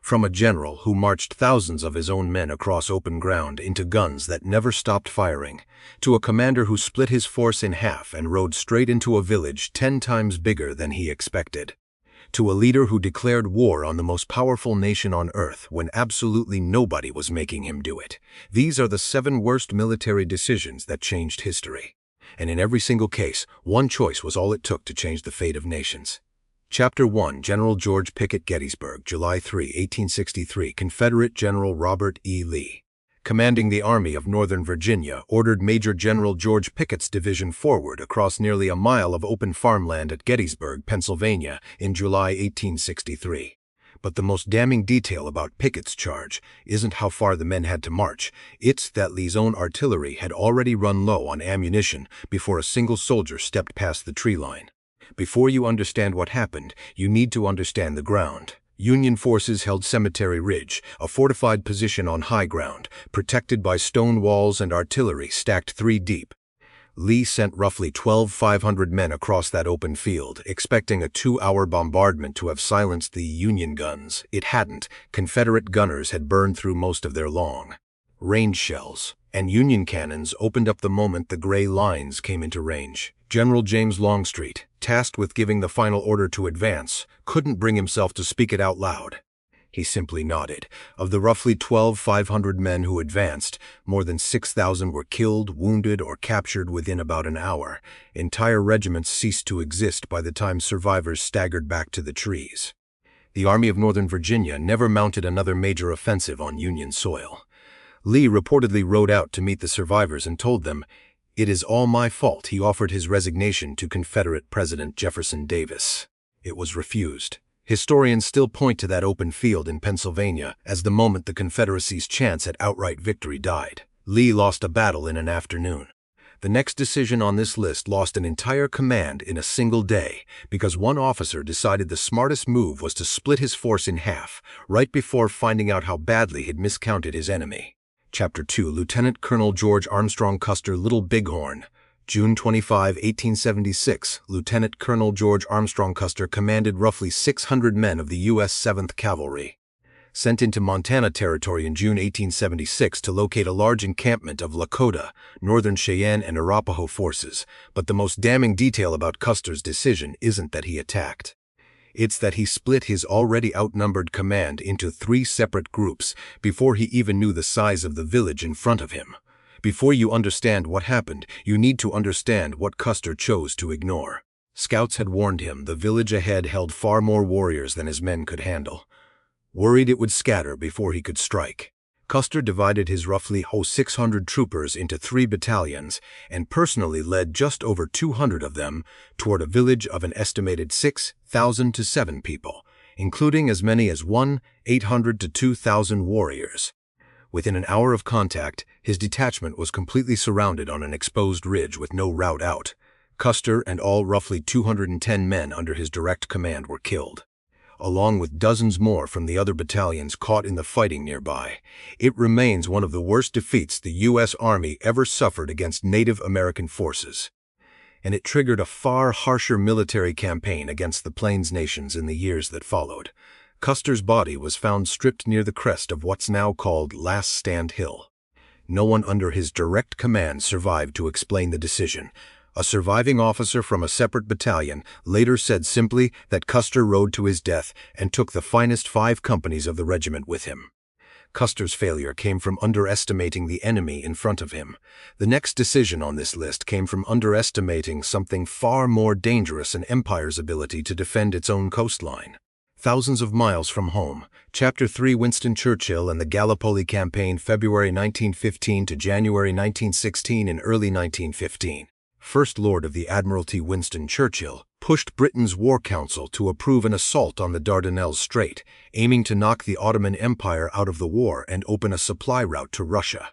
From a general who marched thousands of his own men across open ground into guns that never stopped firing, to a commander who split his force in half and rode straight into a village 10 times bigger than he expected, to a leader who declared war on the most powerful nation on earth when absolutely nobody was making him do it. These are the 7 worst military decisions that changed history. And in every single case, one choice was all it took to change the fate of nations. Chapter 1. General George Pickett, Gettysburg, July 3, 1863. Confederate General Robert E. Lee, commanding the Army of Northern Virginia, ordered Major General George Pickett's division forward across nearly a mile of open farmland at Gettysburg, Pennsylvania, in July 1863. But the most damning detail about Pickett's charge isn't how far the men had to march. It's that Lee's own artillery had already run low on ammunition before a single soldier stepped past the tree line. Before you understand what happened, you need to understand the ground. Union forces held Cemetery Ridge, a fortified position on high ground, protected by stone walls and artillery stacked 3 deep. Lee sent roughly 500 men across that open field, expecting a 2-hour bombardment to have silenced the Union guns. It hadn't. Confederate gunners had burned through most of their long-range shells, and Union cannons opened up the moment the gray lines came into range. General James Longstreet, tasked with giving the final order to advance, couldn't bring himself to speak it out loud. He simply nodded. Of the roughly 500 men who advanced, more than 6,000 were killed, wounded, or captured within about an hour. Entire regiments ceased to exist by the time survivors staggered back to the trees. The Army of Northern Virginia never mounted another major offensive on Union soil. Lee reportedly rode out to meet the survivors and told them, "It is all my fault." He offered his resignation to Confederate President Jefferson Davis. It was refused. Historians still point to that open field in Pennsylvania as the moment the Confederacy's chance at outright victory died. Lee lost a battle in an afternoon. The next decision on this list lost an entire command in a single day because one officer decided the smartest move was to split his force in half right before finding out how badly he'd miscounted his enemy. Chapter 2. Lieutenant Colonel George Armstrong Custer, Little Bighorn, June 25, 1876. Lieutenant Colonel George Armstrong Custer commanded roughly 600 men of the U.S. 7th Cavalry, sent into Montana Territory in June 1876 to locate a large encampment of Lakota, Northern Cheyenne, and Arapaho forces. But the most damning detail about Custer's decision isn't that he attacked. It's that he split his already outnumbered command into 3 separate groups before he even knew the size of the village in front of him. Before you understand what happened, you need to understand what Custer chose to ignore. Scouts had warned him the village ahead held far more warriors than his men could handle. Worried it would scatter before he could strike, Custer divided his roughly 600 troopers into 3 battalions and personally led just over 200 of them toward a village of an estimated 6,000 to 7 people, including as many as 1,800 to 2,000 warriors. Within an hour of contact, his detachment was completely surrounded on an exposed ridge with no route out. Custer and all roughly 210 men under his direct command were killed, along with dozens more from the other battalions caught in the fighting nearby. It remains one of the worst defeats the U.S. Army ever suffered against Native American forces, and it triggered a far harsher military campaign against the Plains nations in the years that followed. Custer's body was found stripped near the crest of what's now called Last Stand Hill. No one under his direct command survived to explain the decision. A surviving officer from a separate battalion later said simply that Custer rode to his death and took the finest 5 companies of the regiment with him. Custer's failure came from underestimating the enemy in front of him. The next decision on this list came from underestimating something far more dangerous: an empire's ability to defend its own coastline. Thousands of miles from home. Chapter 3. Winston Churchill and the Gallipoli Campaign, February 1915 to January 1916. In early 1915, First Lord of the Admiralty Winston Churchill pushed Britain's War Council to approve an assault on the Dardanelles Strait, aiming to knock the Ottoman Empire out of the war and open a supply route to Russia.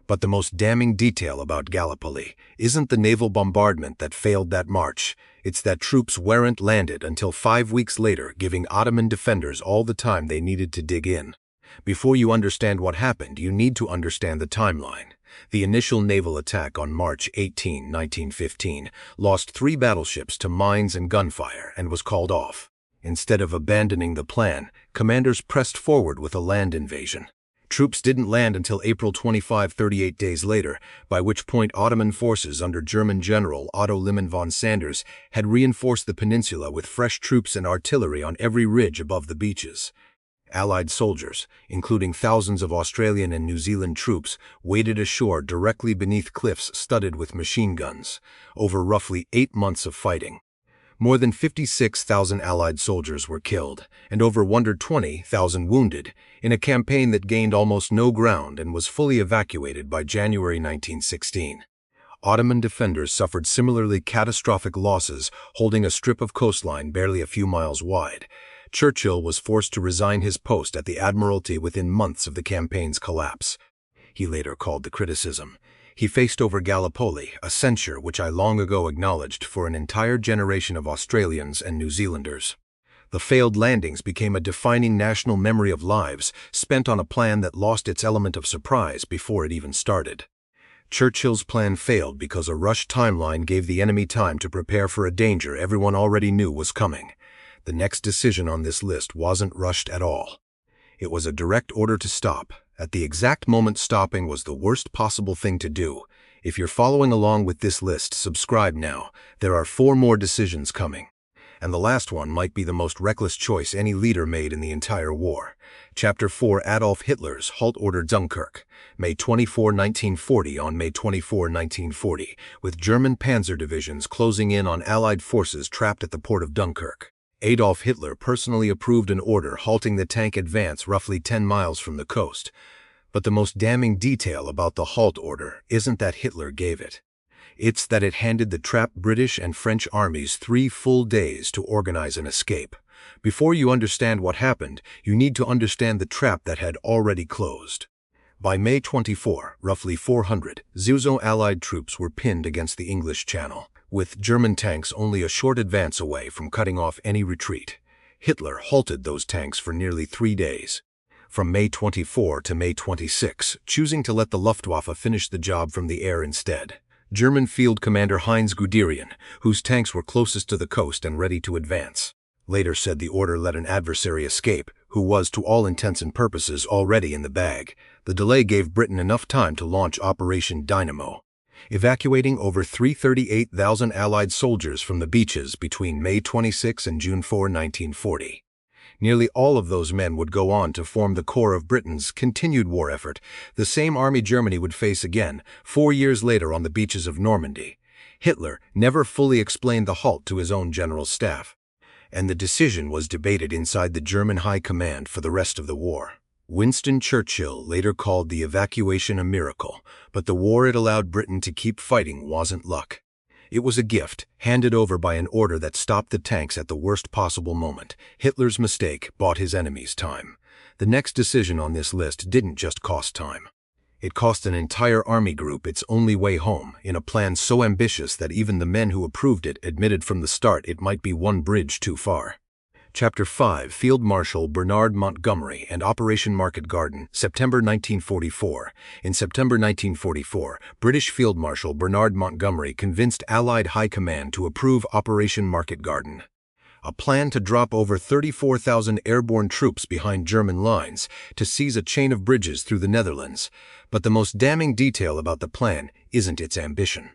But the most damning detail about Gallipoli isn't the naval bombardment that failed that march. It's that troops weren't landed until 5 weeks later, giving Ottoman defenders all the time they needed to dig in. Before you understand what happened, you need to understand the timeline. The initial naval attack on March 18, 1915, lost 3 battleships to mines and gunfire and was called off. Instead of abandoning the plan, commanders pressed forward with a land invasion. Troops didn't land until April 25, 38 days later, by which point Ottoman forces under German General Otto Liman von Sanders had reinforced the peninsula with fresh troops and artillery on every ridge above the beaches. Allied soldiers, including thousands of Australian and New Zealand troops, waded ashore directly beneath cliffs studded with machine guns, over roughly 8 months of fighting. More than 56,000 Allied soldiers were killed, and over 120,000 wounded, in a campaign that gained almost no ground and was fully evacuated by January 1916. Ottoman defenders suffered similarly catastrophic losses, holding a strip of coastline barely a few miles wide. Churchill was forced to resign his post at the Admiralty within months of the campaign's collapse. He later called the criticism. He faced over Gallipoli, a censure which I long ago acknowledged for an entire generation of Australians and New Zealanders. The failed landings became a defining national memory of lives spent on a plan that lost its element of surprise before it even started. Churchill's plan failed because a rushed timeline gave the enemy time to prepare for a danger everyone already knew was coming. The next decision on this list wasn't rushed at all. It was a direct order to stop. At the exact moment stopping was the worst possible thing to do. If you're following along with this list, subscribe now. There are 4 more decisions coming. And the last one might be the most reckless choice any leader made in the entire war. Chapter 4: Adolf Hitler's Halt Order Dunkirk. May 24, 1940. On May 24, 1940, with German panzer divisions closing in on Allied forces trapped at the port of Dunkirk, Adolf Hitler personally approved an order halting the tank advance roughly 10 miles from the coast. But the most damning detail about the halt order isn't that Hitler gave it. It's that it handed the trapped British and French armies 3 full days to organize an escape. Before you understand what happened, you need to understand the trap that had already closed. By May 24, roughly 400 Zuzo Allied troops were pinned against the English Channel, with German tanks only a short advance away from cutting off any retreat. Hitler halted those tanks for nearly 3 days. From May 24 to May 26, choosing to let the Luftwaffe finish the job from the air instead. German Field Commander Heinz Guderian, whose tanks were closest to the coast and ready to advance, later said the order let an adversary escape, who was to all intents and purposes already in the bag. The delay gave Britain enough time to launch Operation Dynamo, evacuating over 338,000 Allied soldiers from the beaches between May 26 and June 4, 1940. Nearly all of those men would go on to form the core of Britain's continued war effort, the same army Germany would face again 4 years later on the beaches of Normandy. Hitler never fully explained the halt to his own general staff, and the decision was debated inside the German High Command for the rest of the war. Winston Churchill later called the evacuation a miracle, but the war it allowed Britain to keep fighting wasn't luck. It was a gift, handed over by an order that stopped the tanks at the worst possible moment. Hitler's mistake bought his enemies time. The next decision on this list didn't just cost time. It cost an entire army group its only way home, in a plan so ambitious that even the men who approved it admitted from the start it might be one bridge too far. Chapter 5: Field Marshal Bernard Montgomery and Operation Market Garden, September 1944. In September 1944, British Field Marshal Bernard Montgomery convinced Allied High Command to approve Operation Market Garden, a plan to drop over 34,000 airborne troops behind German lines to seize a chain of bridges through the Netherlands. But the most damning detail about the plan isn't its ambition.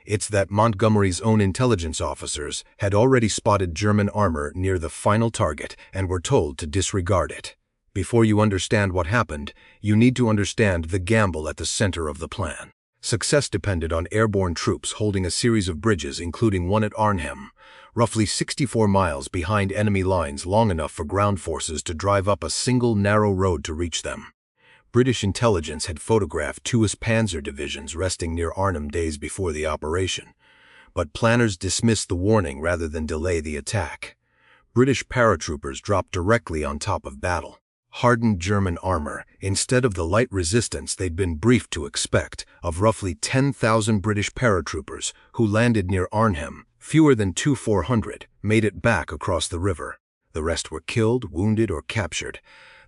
It's that Montgomery's own intelligence officers had already spotted German armor near the final target and were told to disregard it. Before you understand what happened, you need to understand the gamble at the center of the plan. Success depended on airborne troops holding a series of bridges, including one at Arnhem, roughly 64 miles behind enemy lines, long enough for ground forces to drive up a single narrow road to reach them. British intelligence had photographed 2 panzer divisions resting near Arnhem days before the operation, but planners dismissed the warning rather than delay the attack. British paratroopers dropped directly on top of battle. Hardened German armor, instead of the light resistance they'd been briefed to expect, of roughly 10,000 British paratroopers who landed near Arnhem, fewer than 400 made it back across the river. The rest were killed, wounded, or captured.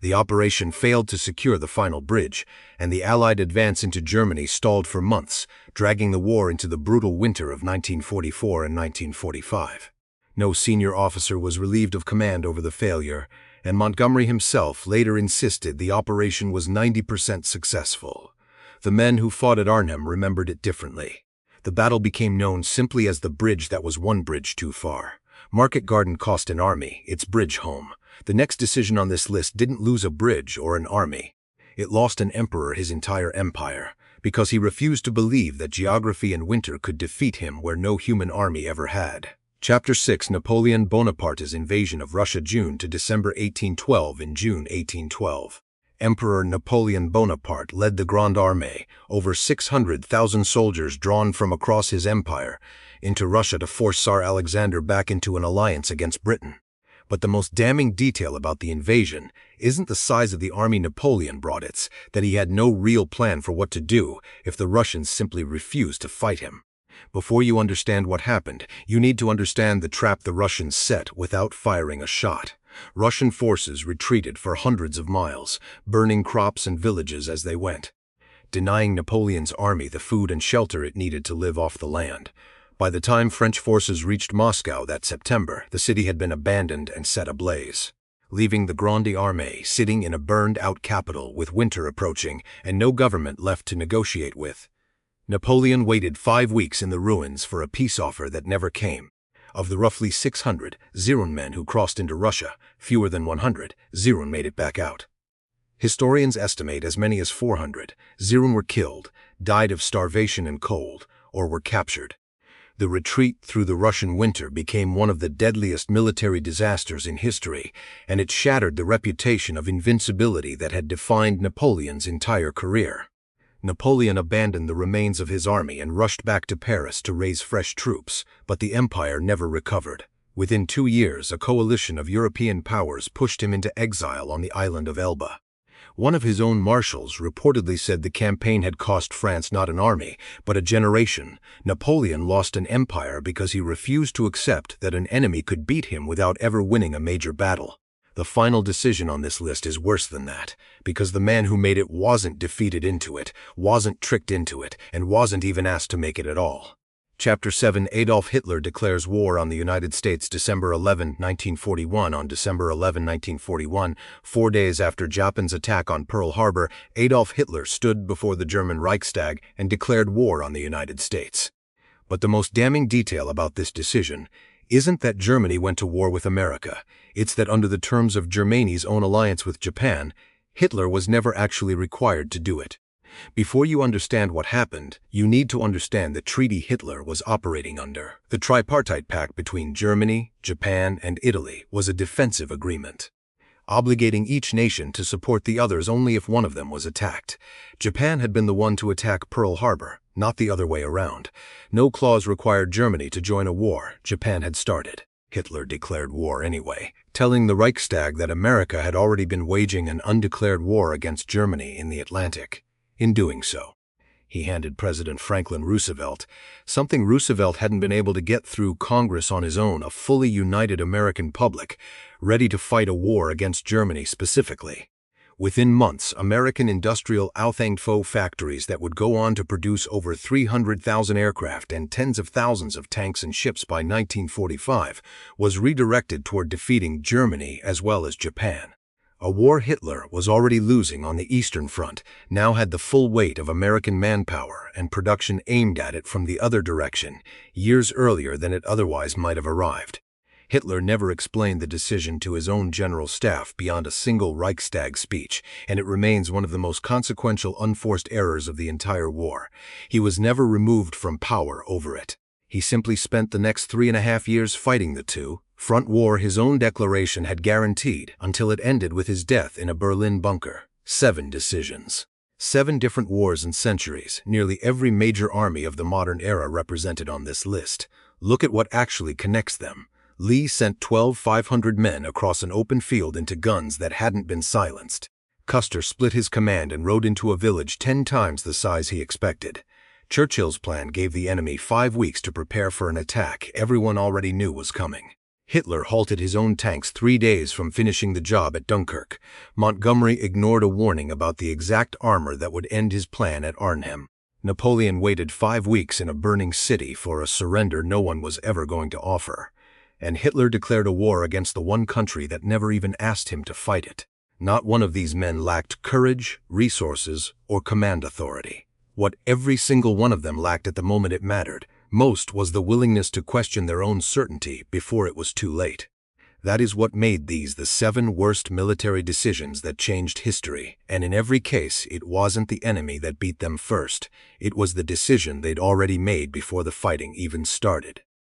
The operation failed to secure the final bridge, and the Allied advance into Germany stalled for months, dragging the war into the brutal winter of 1944 and 1945. No senior officer was relieved of command over the failure, and Montgomery himself later insisted the operation was 90% successful. The men who fought at Arnhem remembered it differently. The battle became known simply as the bridge that was one bridge too far. Market Garden cost an army its bridge home. The next decision on this list didn't lose a bridge or an army. It lost an emperor his entire empire, because he refused to believe that geography and winter could defeat him where no human army ever had. Chapter 6: Napoleon Bonaparte's invasion of Russia, June to December 1812. In June 1812, Emperor Napoleon Bonaparte led the Grande Armée, over 600,000 soldiers drawn from across his empire, into Russia to force Tsar Alexander back into an alliance against Britain. But the most damning detail about the invasion isn't the size of the army Napoleon brought, it's that he had no real plan for what to do if the Russians simply refused to fight him. Before you understand what happened, you need to understand the trap the Russians set without firing a shot. Russian forces retreated for hundreds of miles, burning crops and villages as they went, denying Napoleon's army the food and shelter it needed to live off the land. By the time French forces reached Moscow that September, the city had been abandoned and set ablaze, leaving the Grande Armée sitting in a burned-out capital with winter approaching and no government left to negotiate with. Napoleon waited 5 weeks in the ruins for a peace offer that never came. Of the roughly 600 men who crossed into Russia, fewer than 100 made it back out. Historians estimate as many as 400 were killed, died of starvation and cold, or were captured. The retreat through the Russian winter became one of the deadliest military disasters in history, and it shattered the reputation of invincibility that had defined Napoleon's entire career. Napoleon abandoned the remains of his army and rushed back to Paris to raise fresh troops, but the empire never recovered. Within 2 years, a coalition of European powers pushed him into exile on the island of Elba. One of his own marshals reportedly said the campaign had cost France not an army, but a generation. Napoleon lost an empire because he refused to accept that an enemy could beat him without ever winning a major battle. The final decision on this list is worse than that, because the man who made it wasn't defeated into it, wasn't tricked into it, and wasn't even asked to make it at all. Chapter 7: Adolf Hitler declares war on the United States, December 11, 1941. On December 11, 1941, 4 days after Japan's attack on Pearl Harbor, Adolf Hitler stood before the German Reichstag and declared war on the United States. But the most damning detail about this decision isn't that Germany went to war with America. It's that under the terms of Germany's own alliance with Japan, Hitler was never actually required to do it. Before you understand what happened, you need to understand the treaty Hitler was operating under. The tripartite pact between Germany, Japan, and Italy was a defensive agreement, obligating each nation to support the others only if one of them was attacked. Japan had been the one to attack Pearl Harbor, not the other way around. No clause required Germany to join a war Japan had started. Hitler declared war anyway, telling the Reichstag that America had already been waging an undeclared war against Germany in the Atlantic. In doing so, he handed President Franklin Roosevelt something Roosevelt hadn't been able to get through Congress on his own: a fully united American public, ready to fight a war against Germany specifically. Within months, American industrial Authangfo factories that would go on to produce over 300,000 aircraft and tens of thousands of tanks and ships by 1945 was redirected toward defeating Germany as well as Japan. A war Hitler was already losing on the Eastern Front now had the full weight of American manpower and production aimed at it from the other direction, years earlier than it otherwise might have arrived. Hitler never explained the decision to his own general staff beyond a single Reichstag speech, and it remains one of the most consequential unforced errors of the entire war. He was never removed from power over it. He simply spent the next 3.5 years fighting the two-front war his own declaration had guaranteed until it ended with his death in a Berlin bunker. 7 decisions. 7 different wars and centuries, nearly every major army of the modern era represented on this list. Look at what actually connects them. Lee sent 500 men across an open field into guns that hadn't been silenced. Custer split his command and rode into a village 10 times the size he expected. Churchill's plan gave the enemy 5 weeks to prepare for an attack everyone already knew was coming. Hitler halted his own tanks 3 days from finishing the job at Dunkirk. Montgomery ignored a warning about the exact armor that would end his plan at Arnhem. Napoleon waited 5 weeks in a burning city for a surrender no one was ever going to offer. and Hitler declared a war against the one country that never even asked him to fight it. Not one of these men lacked courage, resources, or command authority. What every single one of them lacked at the moment it mattered most was the willingness to question their own certainty before it was too late. That is what made these the 7 worst military decisions that changed history, and in every case it wasn't the enemy that beat them first, it was the decision they'd already made before the fighting even started.